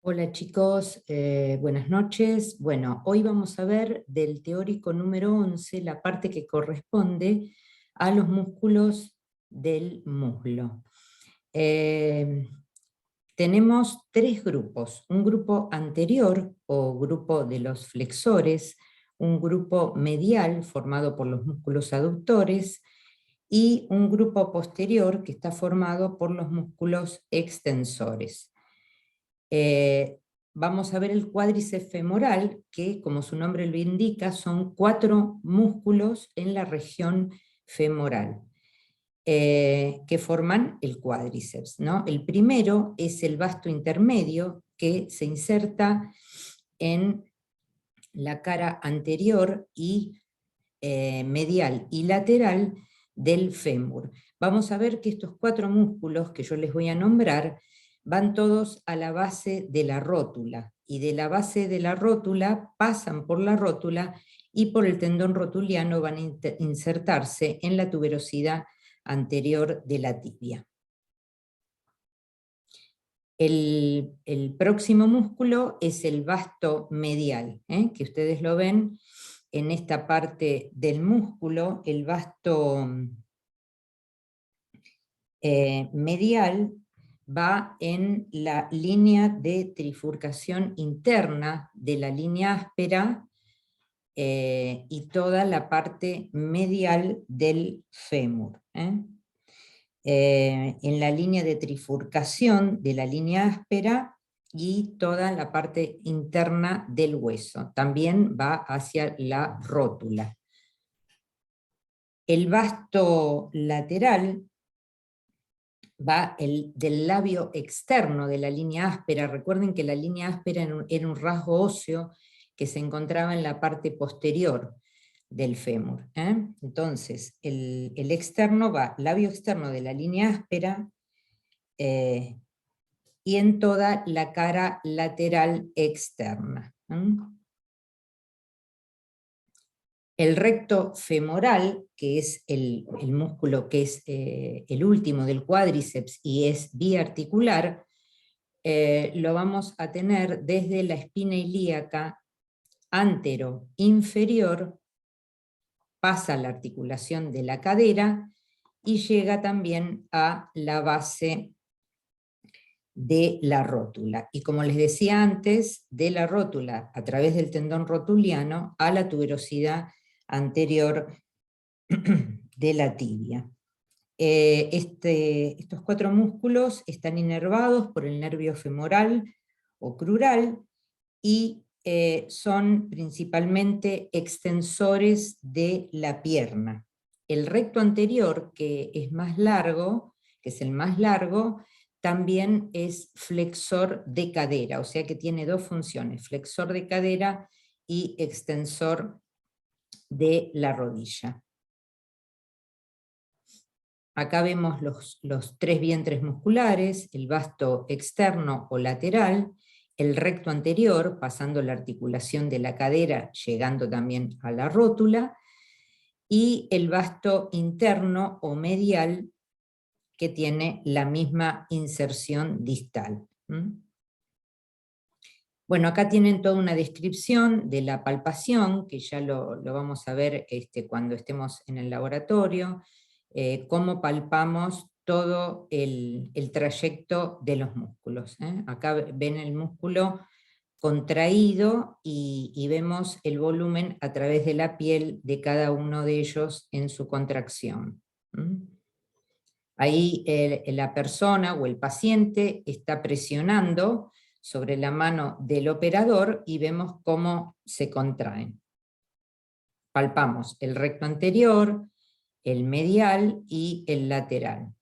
Hola chicos, buenas noches. Bueno, hoy vamos a ver del teórico número 11, la parte que corresponde a los músculos del muslo. Tenemos tres grupos, un grupo anterior o grupo de los flexores, un grupo medial formado por los músculos aductores y un grupo posterior que está formado por los músculos extensores. Vamos a ver el cuádriceps femoral, que como su nombre lo indica, son 4 músculos en la región femoral, que forman el cuádriceps, ¿no? El primero es el vasto intermedio, que se inserta en la cara anterior y medial y lateral del fémur. Vamos a ver que estos 4 músculos que yo les voy a nombrar van todos a la base de la rótula, y de la base de la rótula pasan por la rótula y por el tendón rotuliano van a insertarse en la tuberosidad anterior de la tibia. El próximo músculo es el vasto medial, que ustedes lo ven en esta parte del músculo. El vasto medial va en la línea de trifurcación interna de la línea áspera y toda la parte medial del fémur. En la línea de trifurcación de la línea áspera y toda la parte interna del hueso. También va hacia la rótula. El vasto lateral va del labio externo de la línea áspera. Recuerden que la línea áspera era un rasgo óseo que se encontraba en la parte posterior del fémur. Entonces, el externo va, labio externo de la línea áspera, y en toda la cara lateral externa. El recto femoral, que es el músculo que es el último del cuádriceps y es biarticular, lo vamos a tener desde la espina ilíaca antero-inferior, pasa la articulación de la cadera y llega también a la base de la rótula. Y como les decía antes, de la rótula a través del tendón rotuliano a la tuberosidad anterior de la tibia. Estos 4 músculos están inervados por el nervio femoral o crural y son principalmente extensores de la pierna. El recto anterior, que es más largo, que es el más largo, también es flexor de cadera, o sea que tiene 2 funciones, flexor de cadera y extensor de la rodilla. Acá vemos los 3 vientres musculares, el vasto externo o lateral, el recto anterior, pasando la articulación de la cadera, llegando también a la rótula, y el vasto interno o medial, que tiene la misma inserción distal. Bueno, acá tienen toda una descripción de la palpación, que ya lo vamos a ver cuando estemos en el laboratorio, cómo palpamos todo el trayecto de los músculos. Acá ven el músculo contraído y vemos el volumen a través de la piel de cada uno de ellos en su contracción. Ahí la persona o el paciente está presionando sobre la mano del operador y vemos cómo se contraen. Palpamos el recto anterior, el medial y el lateral.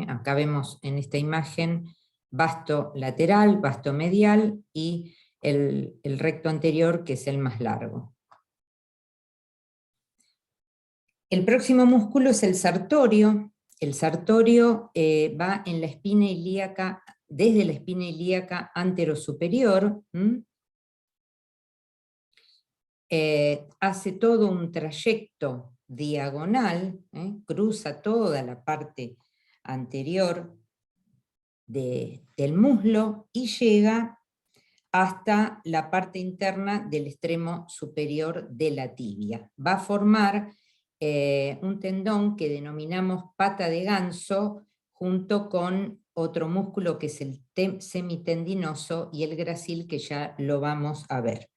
Acá vemos en esta imagen vasto lateral, vasto medial y el recto anterior, que es el más largo. El próximo músculo es el sartorio. El sartorio va en la espina ilíaca, desde la espina ilíaca anterosuperior. Hace todo un trayecto diagonal, cruza toda la parte anterior del muslo y llega hasta la parte interna del extremo superior de la tibia. Va a formar un tendón que denominamos pata de ganso, junto con otro músculo que es el semitendinoso y el gracil, que ya lo vamos a ver.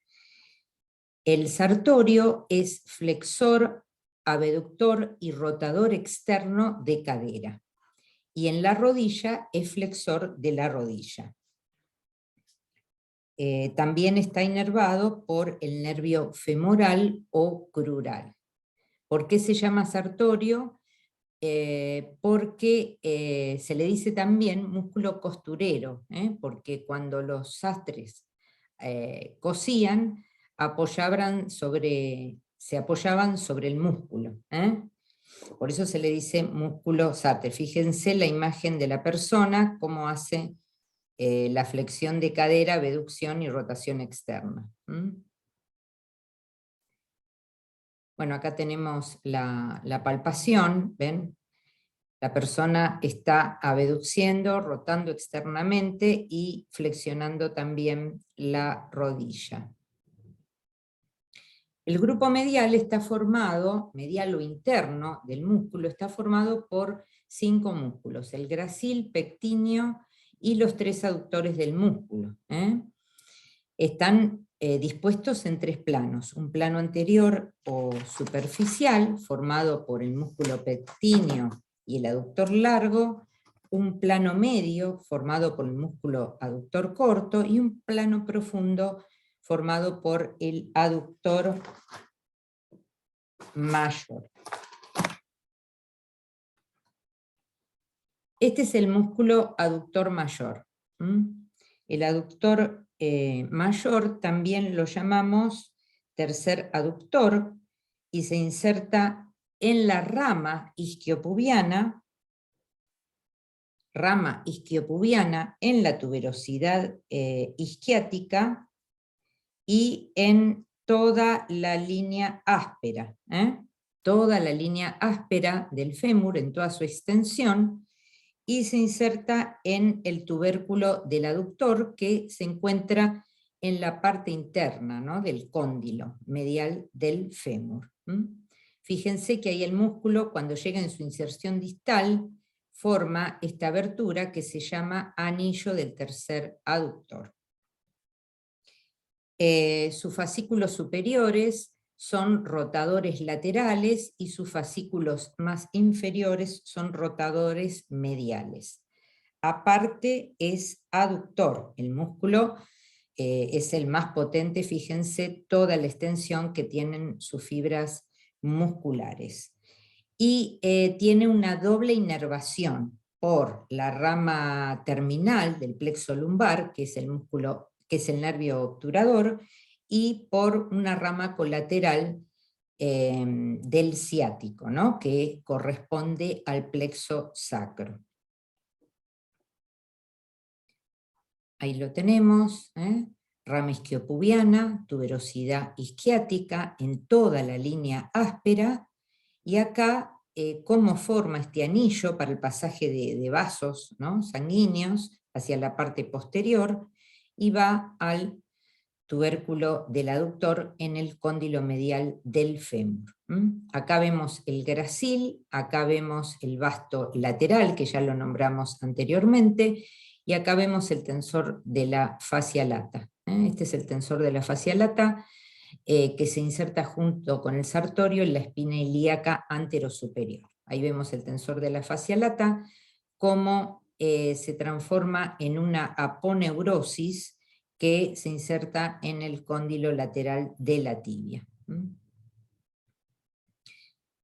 El sartorio es flexor, abductor y rotador externo de cadera. Y en la rodilla es flexor de la rodilla. También está inervado por el nervio femoral o crural. ¿Por qué se llama sartorio? Porque se le dice también músculo costurero, porque cuando los sastres cosían, se apoyaban sobre el músculo. Por eso se le dice músculo sastre. Fíjense la imagen de la persona, cómo hace la flexión de cadera, abducción y rotación externa. Bueno, acá tenemos la palpación, ¿ven? La persona está abduciendo, rotando externamente y flexionando también la rodilla. El grupo medial está formado, medial o interno del músculo, está formado por 5 músculos: el gracil, pectíneo y los 3 aductores del músculo. Están dispuestos en 3 planos: un plano anterior o superficial, formado por el músculo pectíneo y el aductor largo; un plano medio, formado por el músculo aductor corto; y un plano profundo, formado por el aductor mayor. Este es el músculo aductor mayor. El aductor mayor también lo llamamos tercer aductor, y se inserta en la rama isquiopubiana en la tuberosidad isquiática y en toda la línea áspera, toda la línea áspera del fémur en toda su extensión, y se inserta en el tubérculo del aductor, que se encuentra en la parte interna, ¿no?, del cóndilo medial del fémur. Fíjense que ahí el músculo, cuando llega en su inserción distal, forma esta abertura que se llama anillo del tercer aductor. Sus fascículos superiores son rotadores laterales y sus fascículos más inferiores son rotadores mediales. Aparte es aductor, el músculo es el más potente, fíjense toda la extensión que tienen sus fibras musculares. Y tiene una doble inervación por la rama terminal del plexo lumbar, que es el músculo, que es el nervio obturador, y por una rama colateral del ciático, ¿no?, que corresponde al plexo sacro. Ahí lo tenemos, rama isquiopubiana, tuberosidad isquiática en toda la línea áspera, y acá cómo forma este anillo para el pasaje de vasos, ¿no?, sanguíneos hacia la parte posterior, y va al tubérculo del aductor en el cóndilo medial del fémur. Acá vemos el gracil, acá vemos el vasto lateral, que ya lo nombramos anteriormente, y acá vemos el tensor de la fascia lata. Este es el tensor de la fascia lata, que se inserta junto con el sartorio en la espina ilíaca anterosuperior. Ahí vemos el tensor de la fascia lata, cómo se transforma en una aponeurosis que se inserta en el cóndilo lateral de la tibia.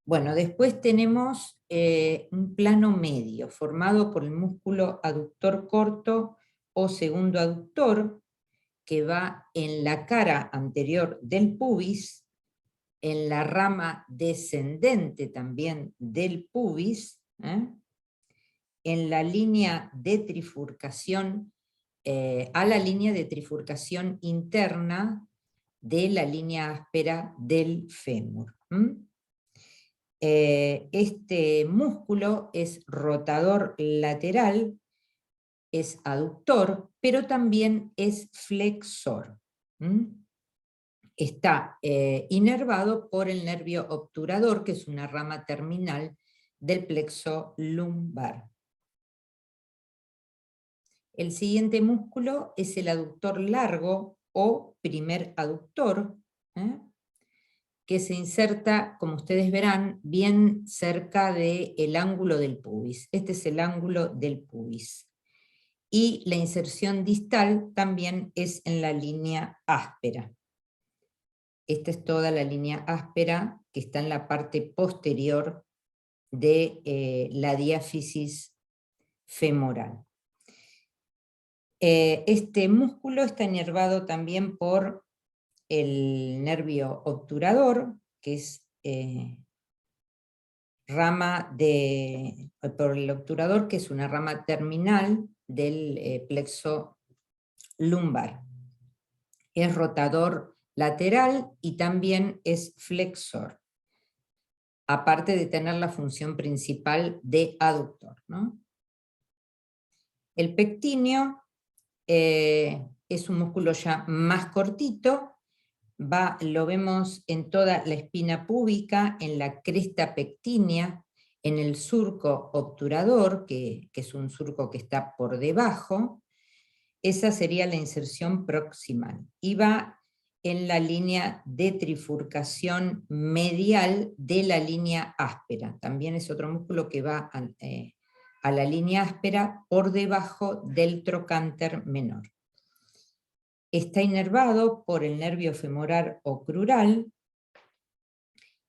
Bueno, después tenemos un plano medio, formado por el músculo aductor corto o segundo aductor, que va en la cara anterior del pubis, en la rama descendente también del pubis, en la línea de trifurcación, a la línea de trifurcación interna de la línea áspera del fémur. Este músculo es rotador lateral, es aductor, pero también es flexor. Está inervado por el nervio obturador, que es una rama terminal del plexo lumbar. El siguiente músculo es el aductor largo o primer aductor, que se inserta, como ustedes verán, bien cerca del ángulo del pubis. Este es el ángulo del pubis. Y la inserción distal también es en la línea áspera. Esta es toda la línea áspera que está en la parte posterior de la diáfisis femoral. Este músculo está inervado también por el nervio obturador, que es por el obturador, que es una rama terminal del plexo lumbar. Es rotador lateral y también es flexor, aparte de tener la función principal de aductor, ¿no? El pectíneo es un músculo ya más cortito, lo vemos en toda la espina púbica, en la cresta pectínea, en el surco obturador, que es un surco que está por debajo. Esa sería la inserción proximal. Y va en la línea de trifurcación medial de la línea áspera. También es otro músculo que va a la línea áspera por debajo del trocánter menor. Está inervado por el nervio femoral o crural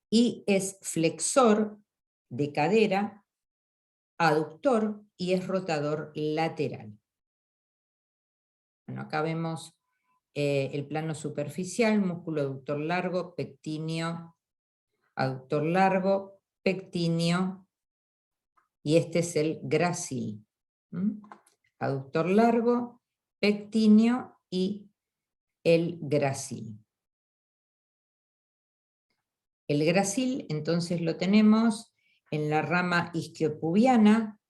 y es flexor de cadera, aductor y es rotador lateral. Bueno, acá vemos el plano superficial, músculo aductor largo, pectíneo, aductor largo, pectíneo, y este es el gracil. Aductor largo, pectíneo y el gracil. El gracil entonces lo tenemos en la rama isquiopubiana,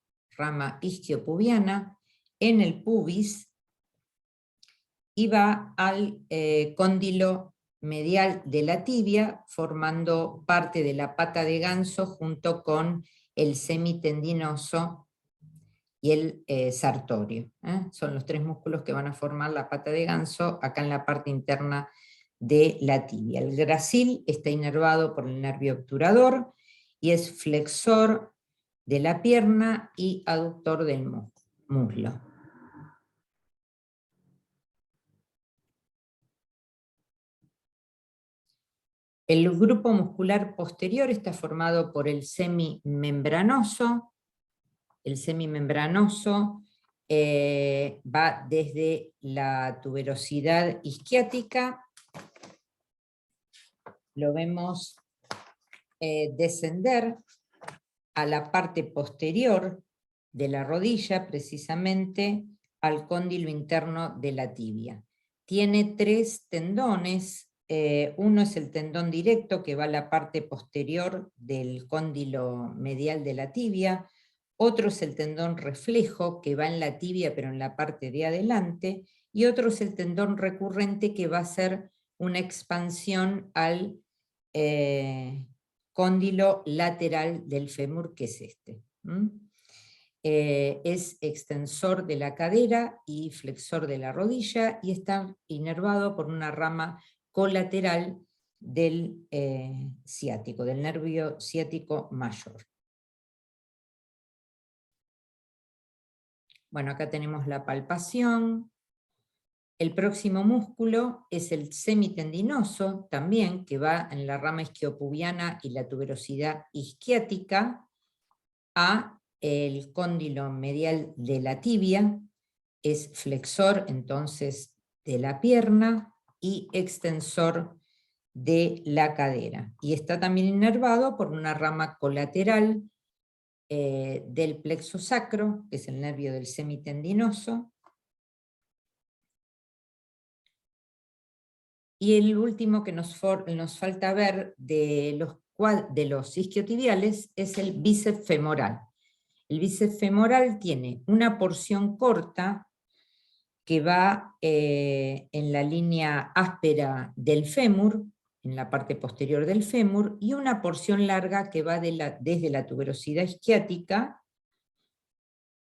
en el pubis, y va al cóndilo medial de la tibia, formando parte de la pata de ganso junto con el semitendinoso y el sartorio. Son los tres músculos que van a formar la pata de ganso acá en la parte interna de la tibia. El gracil está inervado por el nervio obturador y es flexor de la pierna y aductor del muslo. El grupo muscular posterior está formado por el semimembranoso. El semimembranoso va desde la tuberosidad isquiática, lo vemos descender a la parte posterior de la rodilla, precisamente al cóndilo interno de la tibia. Tiene tres tendones. Uno es el tendón directo, que va a la parte posterior del cóndilo medial de la tibia. Otro es el tendón reflejo, que va en la tibia pero en la parte de adelante. Y otro es el tendón recurrente, que va a ser una expansión al cóndilo lateral del fémur, que es este. Es extensor de la cadera y flexor de la rodilla, y está inervado por una rama colateral del ciático, del nervio ciático mayor. Bueno, acá tenemos la palpación. El próximo músculo es el semitendinoso, también, que va en la rama isquiopubiana y la tuberosidad isquiática a el cóndilo medial de la tibia, es flexor entonces de la pierna y extensor de la cadera. Y está también inervado por una rama colateral del plexo sacro, que es el nervio del semitendinoso. Y el último que nos falta ver de los isquiotibiales es el bíceps femoral. El bíceps femoral tiene una porción corta que va en la línea áspera del fémur, en la parte posterior del fémur, y una porción larga que va desde la tuberosidad isquiática,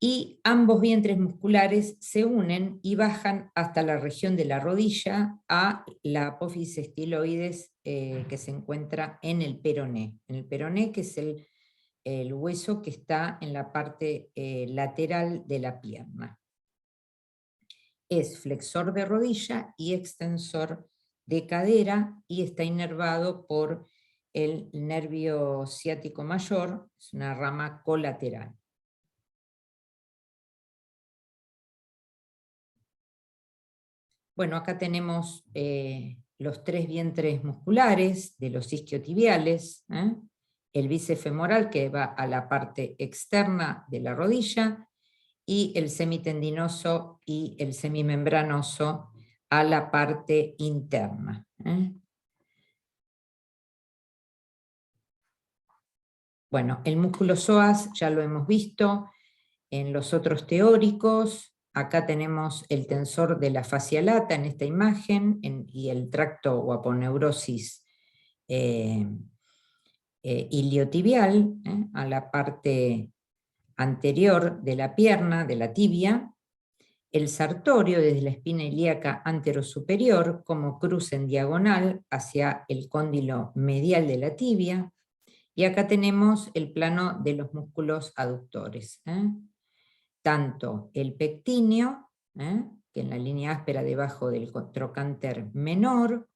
y ambos vientres musculares se unen y bajan hasta la región de la rodilla a la apófisis estiloides que se encuentra en el peroné. En el peroné, que es el hueso que está en la parte lateral de la pierna. Es flexor de rodilla y extensor de cadera, y está inervado por el nervio ciático mayor, es una rama colateral. Bueno, acá tenemos los 3 vientres musculares de los isquiotibiales, el bíceps femoral que va a la parte externa de la rodilla, y el semitendinoso y el semimembranoso a la parte interna. Bueno, el músculo psoas ya lo hemos visto en los otros teóricos. Acá tenemos el tensor de la fascia lata en esta imagen, y el tracto o aponeurosis iliotibial, a la parte anterior de la pierna, de la tibia, el sartorio desde la espina ilíaca anterosuperior como cruz en diagonal hacia el cóndilo medial de la tibia, y acá tenemos el plano de los músculos aductores. Tanto el pectíneo, que en la línea áspera debajo del trocánter menor,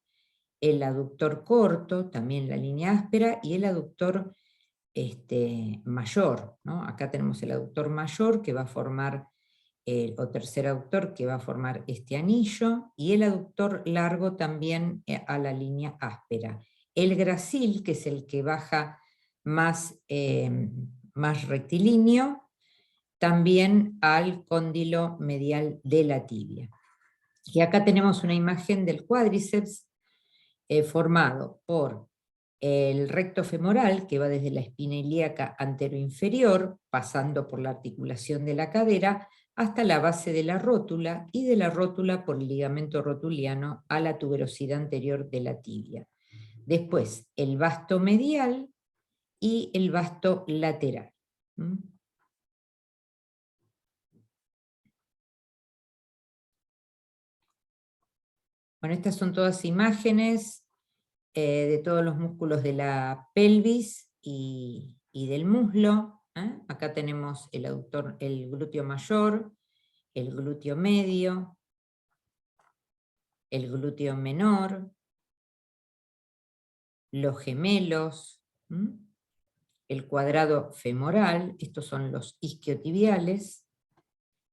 el aductor corto, también la línea áspera, y el aductor mayor, ¿no? Acá tenemos el aductor mayor que va a formar, o tercer aductor que va a formar este anillo, y el aductor largo también a la línea áspera. El gracil, que es el que baja más rectilíneo, también al cóndilo medial de la tibia. Y acá tenemos una imagen del cuádriceps formado por el recto femoral, que va desde la espina ilíaca anteroinferior, pasando por la articulación de la cadera, hasta la base de la rótula, y de la rótula por el ligamento rotuliano a la tuberosidad anterior de la tibia. Después, el vasto medial y el vasto lateral. Bueno, estas son todas imágenes de todos los músculos de la pelvis y del muslo. Acá tenemos el aductor, el glúteo mayor, el glúteo medio, el glúteo menor, los gemelos, el cuadrado femoral, estos son los isquiotibiales.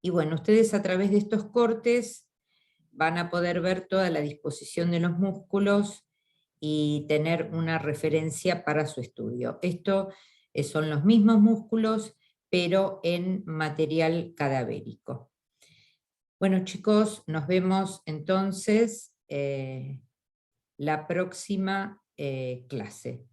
Y bueno, ustedes a través de estos cortes van a poder ver toda la disposición de los músculos y tener una referencia para su estudio. Esto son los mismos músculos, pero en material cadavérico. Bueno, chicos, nos vemos entonces la próxima clase.